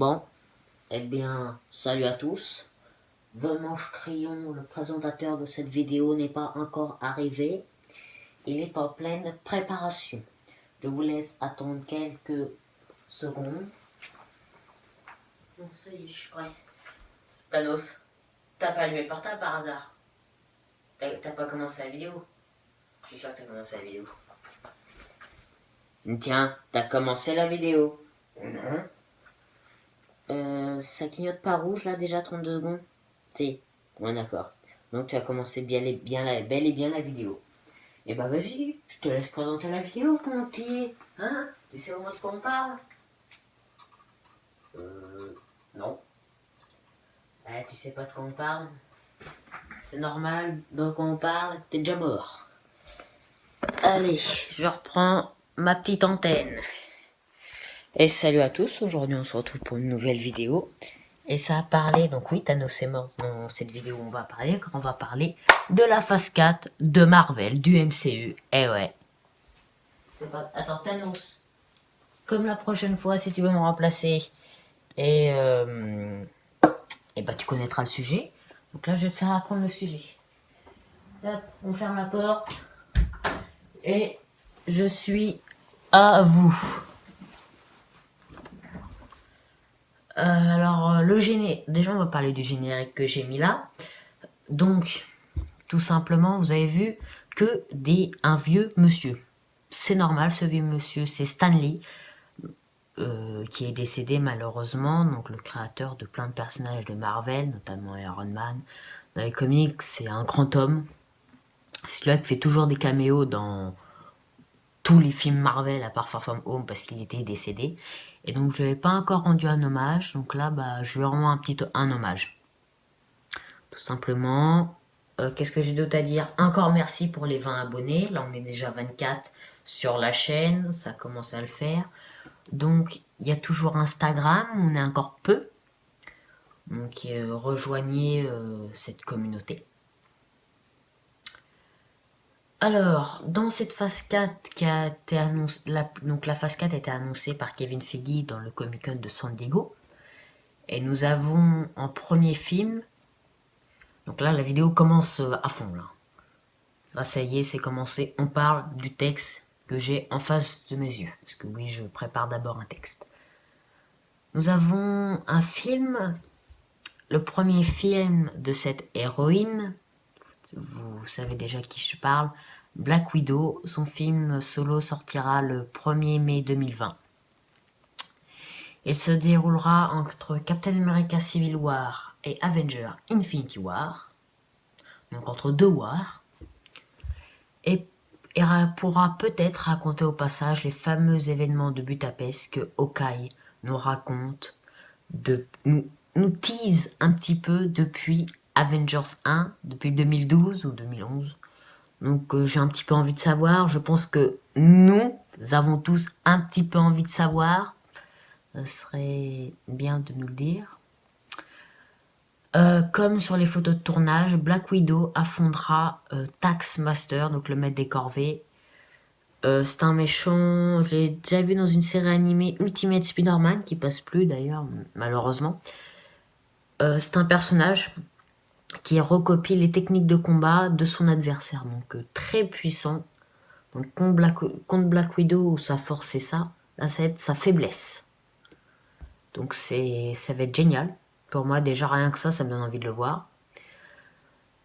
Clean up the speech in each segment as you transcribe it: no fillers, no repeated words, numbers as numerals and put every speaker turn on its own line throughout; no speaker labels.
Bon, eh bien, salut à tous. The Manche Crayon, le présentateur de cette vidéo, n'est pas encore arrivé. Il est en pleine préparation. Je vous laisse attendre quelques secondes. Bon, ça y est, je suis prêt. Thanos, t'as pas allumé le portable par hasard? T'as pas commencé la vidéo? Je suis sûr que t'as commencé la vidéo. Tiens, t'as commencé la vidéo. Non. Ça clignote pas rouge là déjà 32 secondes? Si, ouais d'accord. Donc tu as commencé bel et bien la vidéo. Et bah vas-y, je te laisse présenter la vidéo mon petit. Hein? Tu sais au moins de quoi on parle? Non. Tu sais pas de quoi on parle? C'est normal, de quoi on parle, t'es déjà mort. Allez, je reprends ma petite antenne. Et salut à tous, aujourd'hui on se retrouve pour une nouvelle vidéo. Et ça a parlé, donc oui, Thanos est mort dans cette vidéo où on va parler de la phase 4 de Marvel, du MCU. Eh ouais. Attends, Thanos, comme la prochaine fois, si tu veux me remplacer, et bah tu connaîtras le sujet. Donc là, je vais te faire apprendre le sujet. Hop, on ferme la porte. Et je suis à vous. Déjà on va parler du générique que j'ai mis là. Donc, tout simplement, vous avez vu que un vieux monsieur. C'est normal, ce vieux monsieur, c'est Stan Lee, qui est décédé malheureusement, donc le créateur de plein de personnages de Marvel, notamment Iron Man. Dans les comics, c'est un grand homme. C'est celui-là qui fait toujours des caméos dans tous les films Marvel, à part Far From Home, parce qu'il était décédé. Et donc, je n'avais pas encore rendu un hommage, donc là, bah, je lui rends un hommage. Tout simplement. Qu'est-ce que j'ai d'autre à dire? Encore merci pour les 20 abonnés. Là, on est déjà 24 sur la chaîne. Ça commence à le faire. Donc, il y a toujours Instagram. On est encore peu. Donc, rejoignez cette communauté. Alors, dans cette phase 4 qui a été annoncée, donc la phase 4 a été annoncée par Kevin Feige dans le Comic Con de San Diego. Et nous avons en premier film. Donc là, la vidéo commence à fond là. Là, ça y est, c'est commencé. On parle du texte que j'ai en face de mes yeux. Parce que oui, je prépare d'abord un texte. Nous avons un film. Le premier film de cette héroïne. Vous savez déjà de qui je parle. Black Widow. Son film solo sortira le 1er mai 2020. Il se déroulera entre Captain America Civil War et Avenger Infinity War. Donc entre deux wars. Et pourra peut-être raconter au passage les fameux événements de Budapest que Hawkeye nous raconte, nous tease un petit peu depuis Avengers 1, depuis 2012 ou 2011. Donc j'ai un petit peu envie de savoir, je pense que nous avons tous un petit peu envie de savoir. Ça serait bien de nous le dire. Comme sur les photos de tournage, Black Widow affondera Taskmaster, donc le maître des corvées. C'est un méchant, j'ai déjà vu dans une série animée Ultimate Spider-Man, qui passe plus d'ailleurs, malheureusement. C'est un personnage qui recopie les techniques de combat de son adversaire, donc très puissant. Donc contre Black Widow, sa force c'est ça, là ça va être sa faiblesse. Donc ça va être génial. Pour moi, déjà rien que ça me donne envie de le voir.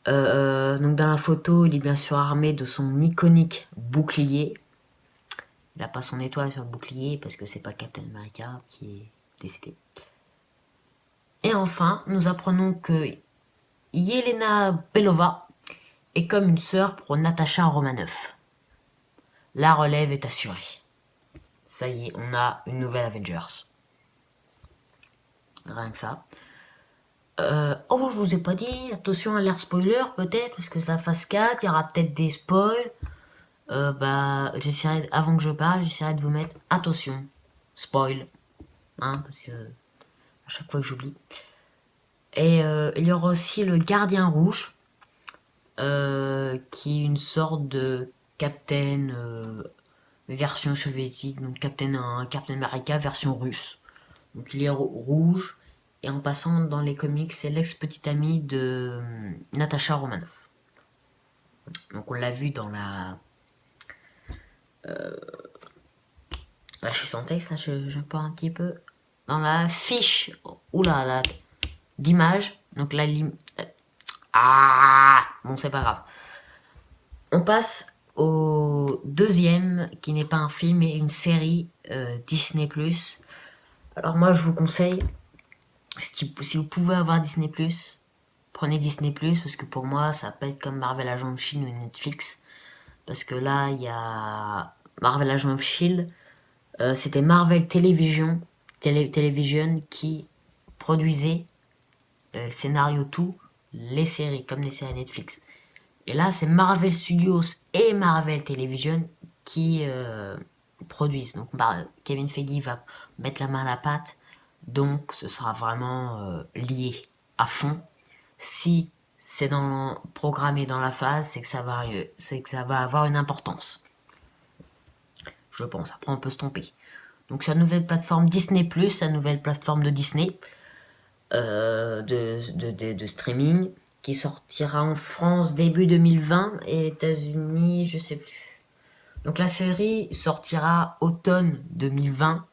Donc dans la photo, il est bien sûr armé de son iconique bouclier. Il n'a pas son étoile sur le bouclier parce que c'est pas Captain America qui est décédé. Et enfin, nous apprenons que Yelena Belova est comme une sœur pour Natasha Romanoff. La relève est assurée. Ça y est, on a une nouvelle Avengers. Rien que ça. Je vous ai pas dit, attention à l'air spoiler peut-être, parce que c'est la phase 4, il y aura peut-être des spoils. J'essaierai, avant que je parle, j'essaierai de vous mettre attention, spoil, hein, parce que à chaque fois que j'oublie. Et il y aura aussi le Gardien Rouge, qui est une sorte de Captain version soviétique, donc Captain America version russe. Donc il est rouge, et en passant dans les comics, c'est l'ex-petite amie de Natasha Romanoff. Donc on l'a vu dans Là je suis sans texte, là je pars un petit peu. Dans la fiche, oula, d'image, donc la bon c'est pas grave. On passe au deuxième, qui n'est pas un film, mais une série Disney+. Alors moi je vous conseille, si vous pouvez avoir Disney+, prenez Disney+, parce que pour moi ça va pas être comme Marvel Agents of Shield ou Netflix, parce que là il y a Marvel Agents of Shield, c'était Marvel Television qui produisait le scénario tout, les séries, comme les séries Netflix. Et là, c'est Marvel Studios et Marvel Television qui produisent. Donc, Kevin Feige va mettre la main à la pâte. Donc, ce sera vraiment lié à fond. Si c'est programmé dans la phase, c'est que ça va avoir une importance. Je pense. Après, on peut se tromper. Donc, sur la nouvelle plateforme Disney+, la nouvelle plateforme de Disney, de streaming, qui sortira en France début 2020 et États-Unis, je sais plus. Donc la série sortira automne 2020.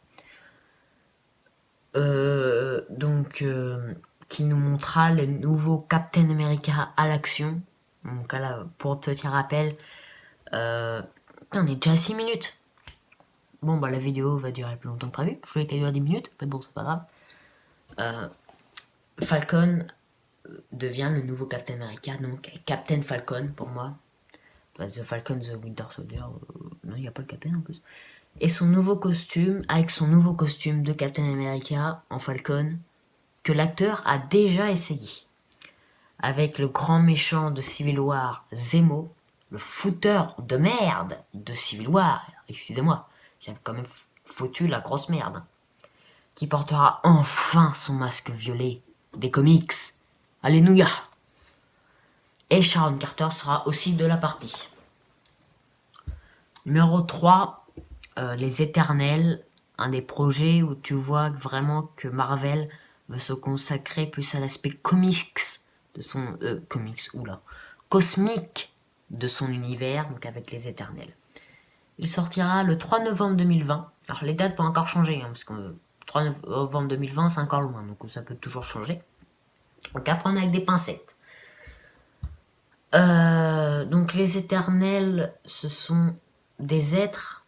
Qui nous montrera le nouveau Captain America à l'action. Donc là, pour petit rappel, on est déjà à 6 minutes. Bon, bah la vidéo va durer plus longtemps que prévu. Je voulais qu'elle dure 10 minutes, mais bon, c'est pas grave. Falcon devient le nouveau Captain America, donc Captain Falcon pour moi. The Falcon, The Winter Soldier, non, il n'y a pas le Captain en plus. Et son nouveau costume, avec son nouveau costume de Captain America en Falcon, que l'acteur a déjà essayé. Avec le grand méchant de Civil War, Zemo, le fouteur de merde de Civil War, excusez-moi, j'ai quand même foutu la grosse merde, qui portera enfin son masque violet des comics. Alléluia. Et Sharon Carter sera aussi de la partie. Numéro 3, Les Éternels, un des projets où tu vois vraiment que Marvel veut se consacrer plus à l'aspect comics de son cosmique de son univers, donc avec Les Éternels. Il sortira le 3 novembre 2020. Alors les dates peuvent encore changer, parce que 3 novembre 2020 c'est encore loin, donc ça peut toujours changer. Donc à prendre avec des pincettes. Donc les Éternels, ce sont des êtres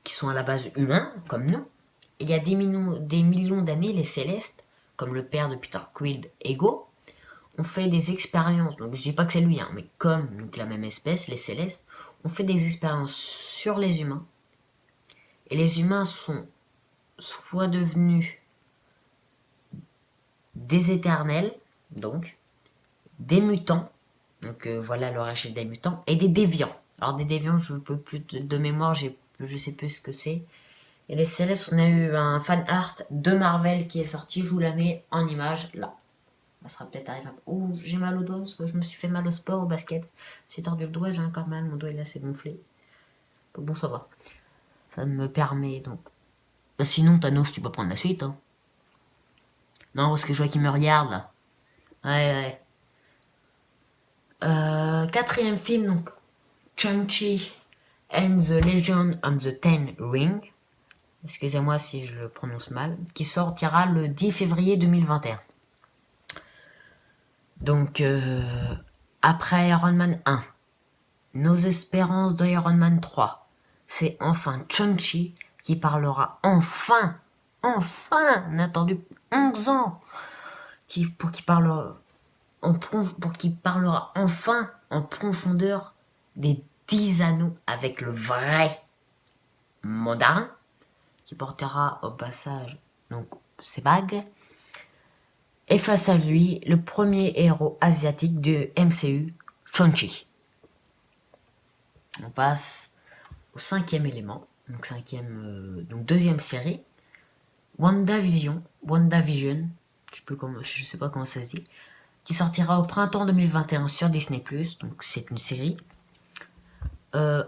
qui sont à la base humains, comme nous. Il y a des millions d'années, les Célestes, comme le père de Peter Quill, Ego, ont fait des expériences. Donc je dis pas que c'est lui, mais comme donc, la même espèce, les Célestes, ont fait des expériences sur les humains. Et les humains sont soit devenus des Éternels, donc des mutants. Donc voilà l'origine des mutants. Et des déviants. Alors des déviants, je ne peux plus de mémoire, je sais plus ce que c'est. Et les Célestes, on a eu un fan art de Marvel qui est sorti, je vous la mets en image là. Ça sera peut-être arrivé. Oh, j'ai mal au doigt parce que je me suis fait mal au sport, au basket. J'ai tordu le doigt, j'ai encore mal, mon doigt là c'est gonflé. Bon, ça va. Ça me permet donc. Bah, sinon, Thanos, tu peux prendre la suite. Hein. Non, parce que je vois qu'il me regarde là. Ouais. Quatrième film, donc Shang-Chi and the Legend of the Ten Ring. Excusez-moi si je le prononce mal. Qui sortira le 10 février 2021. Donc, après Iron Man 1, nos espérances de Iron Man 3, c'est enfin Shang-Chi qui parlera enfin, on a attendu 11 ans, pour qu'il parlera enfin en profondeur des 10 anneaux avec le vrai Mandarin, qui portera au passage donc ses bagues. Et face à lui, le premier héros asiatique du MCU, Shang-Chi. On passe au cinquième élément, donc deuxième série, WandaVision, je sais pas comment ça se dit, qui sortira au printemps 2021 sur Disney+, donc c'est une série,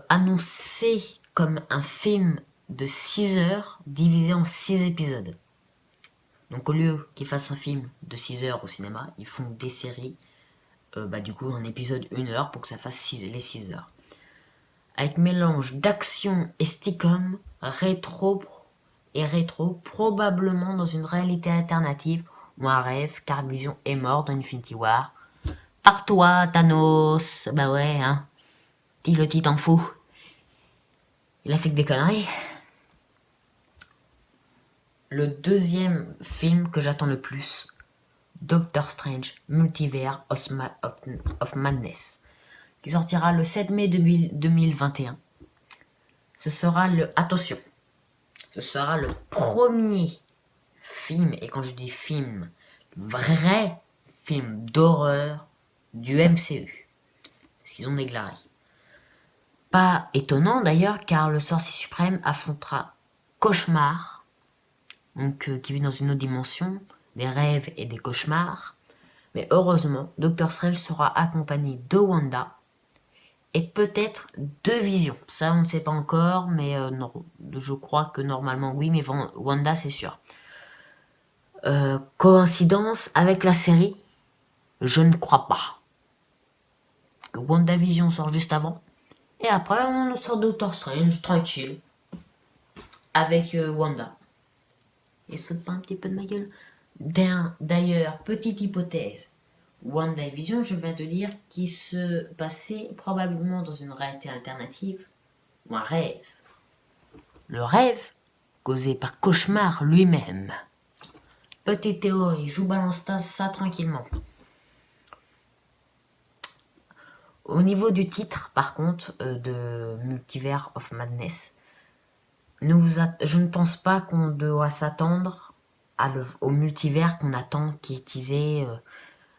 annoncée comme un film de 6 heures divisé en 6 épisodes. Donc au lieu qu'ils fassent un film de 6 heures au cinéma, ils font des séries, du coup un épisode 1 heure pour que ça fasse les 6 heures. Avec mélange d'action et sitcom, rétro, probablement dans une réalité alternative ou un rêve, car Vision est mort dans Infinity War. Par toi, Thanos. Bah ouais, hein. Dis le titan fou. Il a fait que des conneries. Le deuxième film que j'attends le plus, Doctor Strange, Multiverse of Madness, qui sortira le 7 mai 2021. Ce sera attention, ce sera le premier film, et quand je dis film, vrai film d'horreur du MCU. Ce qu'ils ont déclaré. Pas étonnant d'ailleurs, car le sorcier suprême affrontera Cauchemar, donc qui vit dans une autre dimension, des rêves et des cauchemars. Mais heureusement, Doctor Strange sera accompagné de Wanda et peut-être de Vision. Ça, on ne sait pas encore, mais non, je crois que normalement oui, mais Wanda, c'est sûr. Coïncidence avec la série? Je ne crois pas. Que WandaVision sort juste avant, et après on sort Doctor Strange, tranquille, avec Wanda. Et saute pas un petit peu de ma gueule. D'ailleurs, petite hypothèse. WandaVision, je viens de dire, qui se passait probablement dans une réalité alternative ou un rêve. Le rêve causé par Cauchemar lui-même. Petite théorie, je vous balance ça tranquillement. Au niveau du titre, par contre, de Multiverse of Madness, je ne pense pas qu'on doit s'attendre au multivers qu'on attend, qui est teasé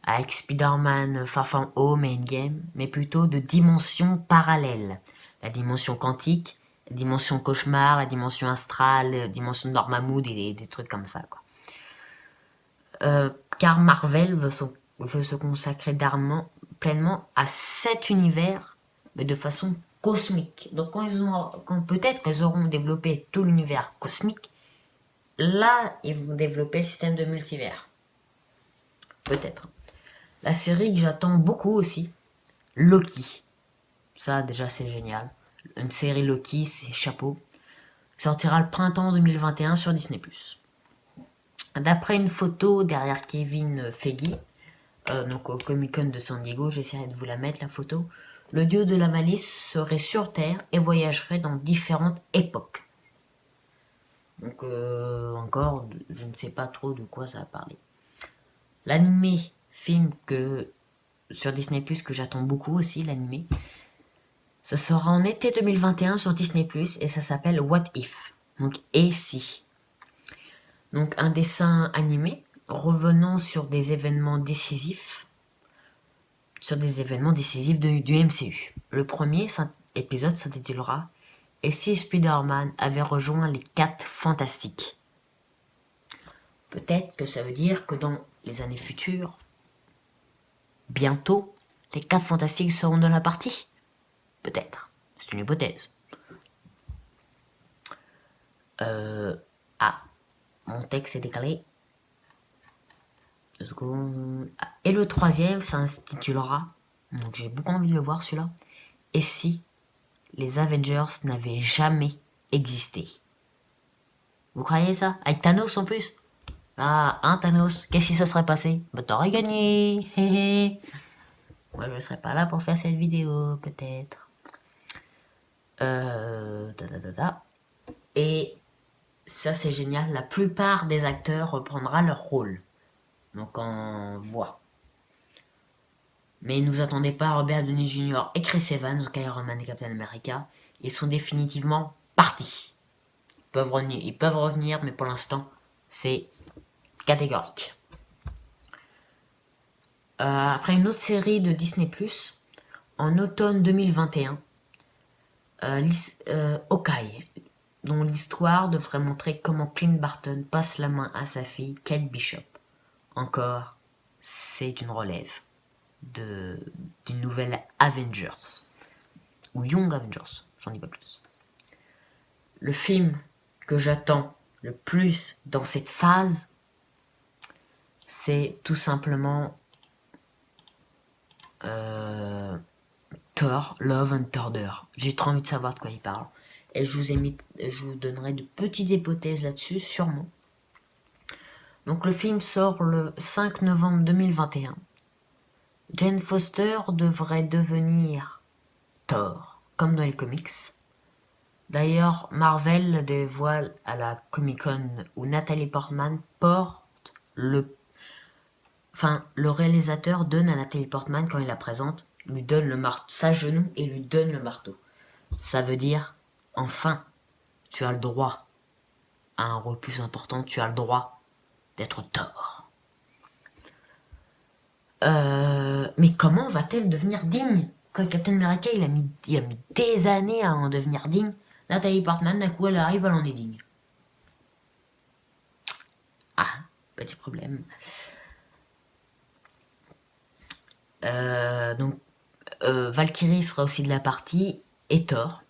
avec Spider-Man Far From Home et Endgame, mais plutôt de dimensions parallèles. La dimension quantique, la dimension cauchemar, la dimension astrale, la dimension de Dormammu, et des trucs comme ça, quoi. Car Marvel veut se consacrer pleinement à cet univers, mais de façon cosmique. Donc quand peut-être qu'ils auront développé tout l'univers cosmique, là ils vont développer le système de multivers. Peut-être. La série que j'attends beaucoup aussi, Loki. Ça déjà c'est génial. Une série Loki, c'est chapeau. Sortira le printemps 2021 sur Disney+. D'après une photo derrière Kevin Feige, donc au Comic Con de San Diego, j'essaierai de vous la mettre la photo, le dieu de la malice serait sur Terre et voyagerait dans différentes époques. Donc encore, je ne sais pas trop de quoi ça va parler. L'animé film sur Disney+, que j'attends beaucoup aussi, l'animé, ça sera en été 2021 sur Disney+, et ça s'appelle What If, donc et si. Donc un dessin animé revenant sur des événements décisifs du MCU. Le premier épisode s'intitulera « Et si Spider-Man avait rejoint les 4 Fantastiques ?» Peut-être que ça veut dire que dans les années futures, bientôt, les 4 Fantastiques seront de la partie. Peut-être. C'est une hypothèse. Mon texte est décalé. 2 secondes. Et le troisième s'intitulera, donc j'ai beaucoup envie de le voir celui-là, « Et si les Avengers n'avaient jamais existé ?» Vous croyez ça? Avec Thanos en plus? Ah, hein Thanos, qu'est-ce qui se serait passé? Bah t'aurais gagné. Moi je serais pas là pour faire cette vidéo, peut-être. Et ça c'est génial, la plupart des acteurs reprendra leur rôle. Donc en voix. Mais ne nous attendez pas à Robert Downey Jr. et Chris Evans, donc Iron Man et Captain America. Ils sont définitivement partis. Ils peuvent revenir, mais pour l'instant, c'est catégorique. Après une autre série de Disney+, en automne 2021, Hawkeye, dont l'histoire devrait montrer comment Clint Barton passe la main à sa fille Kate Bishop. Encore, c'est une relève d'une nouvelle Avengers, ou Young Avengers, j'en dis pas plus. Le film que j'attends le plus dans cette phase, c'est tout simplement Thor, Love and Thunder. J'ai trop envie de savoir de quoi il parle. Et je vous donnerai de petites hypothèses là-dessus, sûrement. Donc le film sort le 5 novembre 2021. Jane Foster devrait devenir Thor, comme dans les comics. D'ailleurs, Marvel dévoile à la Comic-Con où Nathalie Portman porte le... Enfin, le réalisateur donne à Nathalie Portman, quand il la présente, lui donne le marteau, s'agenouille et lui donne le marteau. Ça veut dire, enfin, tu as le droit à un rôle plus important, tu as le droit d'être Thor. Mais comment va-t-elle devenir digne? Quand Captain America, il a mis des années à en devenir digne. Nathalie Portman, d'un coup, elle arrive, elle en est digne. Ah, petit problème. Donc, Valkyrie sera aussi de la partie, et Thor.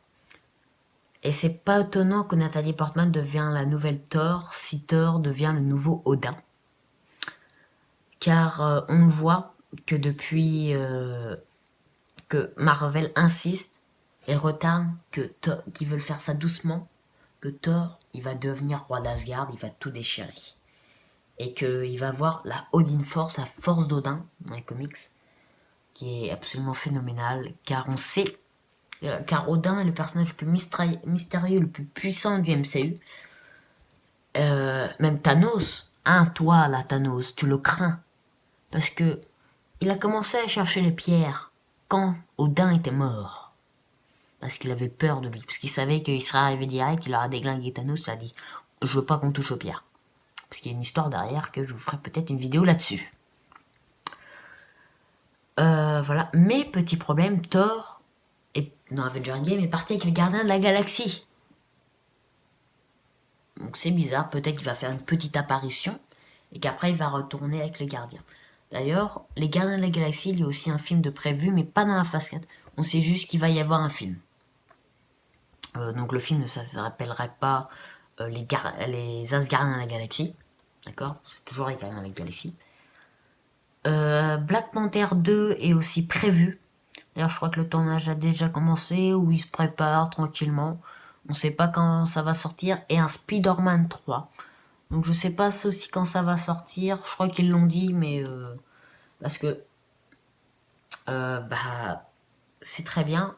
Et c'est pas étonnant que Nathalie Portman devient la nouvelle Thor si Thor devient le nouveau Odin. Car on voit que depuis que Marvel insiste et retarde qu'ils veulent faire ça doucement, que Thor, il va devenir roi d'Asgard, il va tout déchirer. Et qu'il va avoir la Odin Force, la force d'Odin dans les comics, qui est absolument phénoménale, car on sait, car Odin est le personnage le plus mystérieux, le plus puissant du MCU. Même Thanos, hein, toi là, Thanos, tu le crains. Parce que il a commencé à chercher les pierres quand Odin était mort. Parce qu'il avait peur de lui. Parce qu'il savait qu'il serait arrivé direct, il aurait déglingué Thanos, il a dit je veux pas qu'on touche aux pierres. Parce qu'il y a une histoire derrière que je vous ferai peut-être une vidéo là-dessus. Voilà. Mais petit problème, Thor dans Avenger Endgame est parti avec les gardiens de la galaxie. Donc c'est bizarre, peut-être qu'il va faire une petite apparition et qu'après il va retourner avec les gardiens. D'ailleurs, les Gardiens de la Galaxie, il y a aussi un film de prévu, mais pas dans la phase 4. On sait juste qu'il va y avoir un film. Donc le film, ça ne s'appellerait pas les Asgardiens de la Galaxie. D'accord? C'est toujours les Gardiens de la Galaxie. Black Panther 2 est aussi prévu. D'ailleurs, je crois que le tournage a déjà commencé, ou il se prépare tranquillement. On ne sait pas quand ça va sortir. Et un Spider-Man 3. Donc je sais pas aussi quand ça va sortir. Je crois qu'ils l'ont dit, mais... parce que... c'est très bien.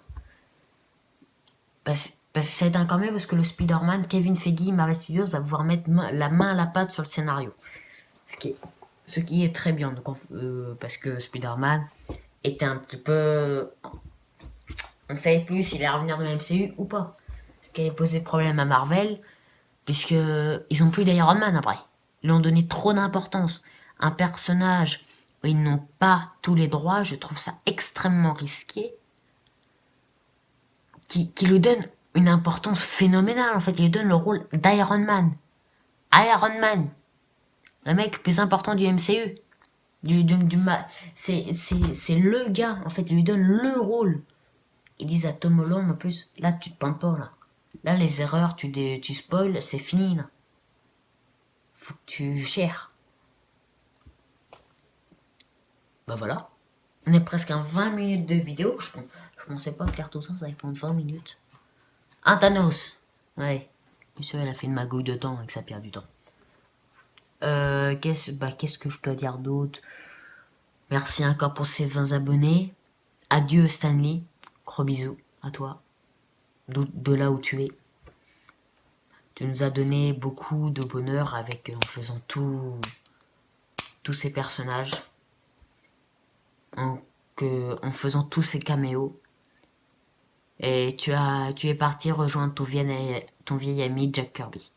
Parce que ça aide quand même, parce que le Spider-Man, Kevin Feige, Marvel Studios, va pouvoir mettre la main à la pâte sur le scénario. Ce qui est très bien. Donc, parce que Spider-Man était un petit peu... On ne savait plus s'il allait revenir dans la MCU ou pas. Ce qui allait poser problème à Marvel, puisque ils ont plus d'Iron Man après. Ils lui ont donné trop d'importance. Un personnage où ils n'ont pas tous les droits, je trouve ça extrêmement risqué. Qui lui donne une importance phénoménale, en fait. Il lui donne le rôle d'Iron Man. Iron Man. Le mec le plus important du MCU. C'est le gars, en fait. Il lui donne le rôle. Ils disent à Tom Holland, en plus, là, tu te penses pas, là. Là, les erreurs, tu spoil, c'est fini, là. Faut que tu gères. Bah voilà. On est presque à 20 minutes de vidéo. Je pensais pas faire tout ça, ça allait prendre 20 minutes. Un Thanos. Ouais. Monsieur, elle a fait une magouille de temps et que ça perd du temps. Qu'est-ce que je dois dire d'autre? Merci encore pour ces 20 abonnés. Adieu Stanley. Gros bisous à toi. De là où tu es. Tu nous as donné beaucoup de bonheur en faisant tous ces personnages. En faisant tous ces caméos. Et tu es parti rejoindre ton vieil ami Jack Kirby.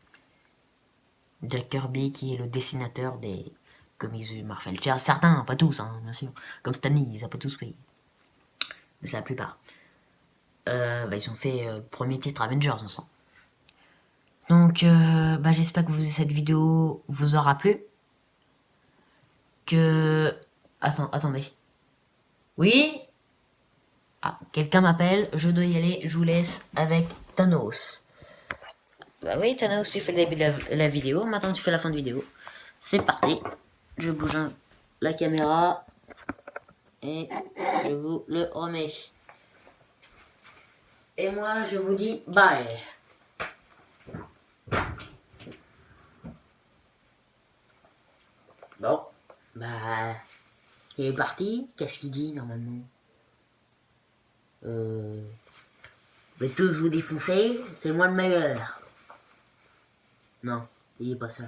Jack Kirby qui est le dessinateur des comics Marvel. Certains, pas tous, hein, bien sûr. Comme Stanley, ils n'ont pas tous fait. Mais c'est la plupart. Ils ont fait le premier titre Avengers ensemble. Donc, j'espère que cette vidéo vous aura plu. Attendez. Oui? Ah, quelqu'un m'appelle, je dois y aller, je vous laisse avec Thanos. Bah oui, Thanos, tu fais le début de la vidéo, maintenant tu fais la fin de vidéo. C'est parti. je bouge la caméra et je vous le remets. Et moi, je vous dis bye. Bon, bah, il est parti. Qu'est-ce qu'il dit normalement? Mais tous vous défoncer, c'est moi le meilleur. Non, il dit pas ça.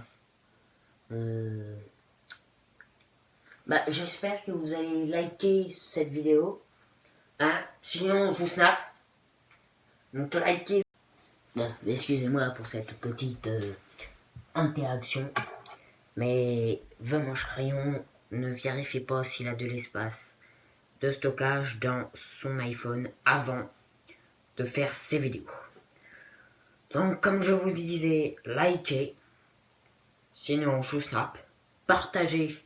Bah, j'espère que vous allez liker cette vidéo. Hein? Sinon, je vous snap. Donc, likez. Excusez-moi pour cette petite interaction. Mais vraiment, Crayon ne vérifie pas s'il a de l'espace de stockage dans son iPhone avant de faire ses vidéos. Donc, comme je vous disais, likez. Sinon, je vous snap. Partagez.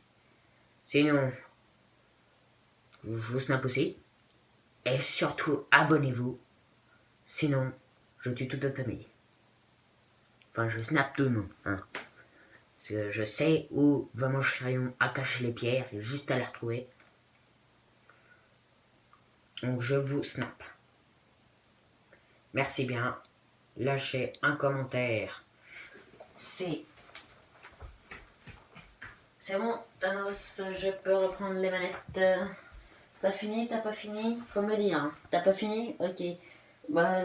Sinon, je vous snap aussi. Et surtout, abonnez-vous. Sinon, je tue toute votre famille. Enfin, je snap tout le monde. Hein. Parce que je sais où vraiment Crayon a caché les pierres. Il est juste à les retrouver. Donc, je vous snap. Merci bien. Lâchez un commentaire. C'est bon, Thanos, je peux reprendre les manettes. T'as fini, t'as pas fini? Faut me dire. Hein. T'as pas fini? Ok. Bah.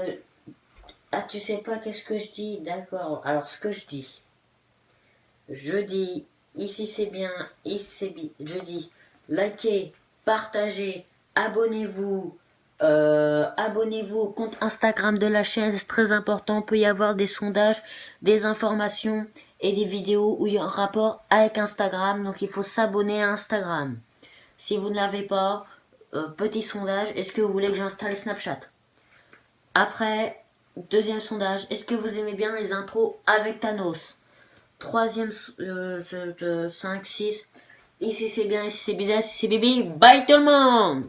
Ah, tu sais pas qu'est-ce que je dis? D'accord. Alors, ce que je dis, ici c'est bien, ici c'est bien. Je dis, likez, partagez, abonnez-vous. Abonnez-vous au compte Instagram de la chaîne, c'est très important. Il peut y avoir des sondages, des informations et des vidéos où il y a un rapport avec Instagram. Donc il faut s'abonner à Instagram. Si vous ne l'avez pas, petit sondage, est-ce que vous voulez que j'installe Snapchat? Après, deuxième sondage, est-ce que vous aimez bien les intros avec Thanos? Troisième, 5, 6. Ici c'est bien, ici c'est bizarre, ici c'est bébé. Bye tout le monde!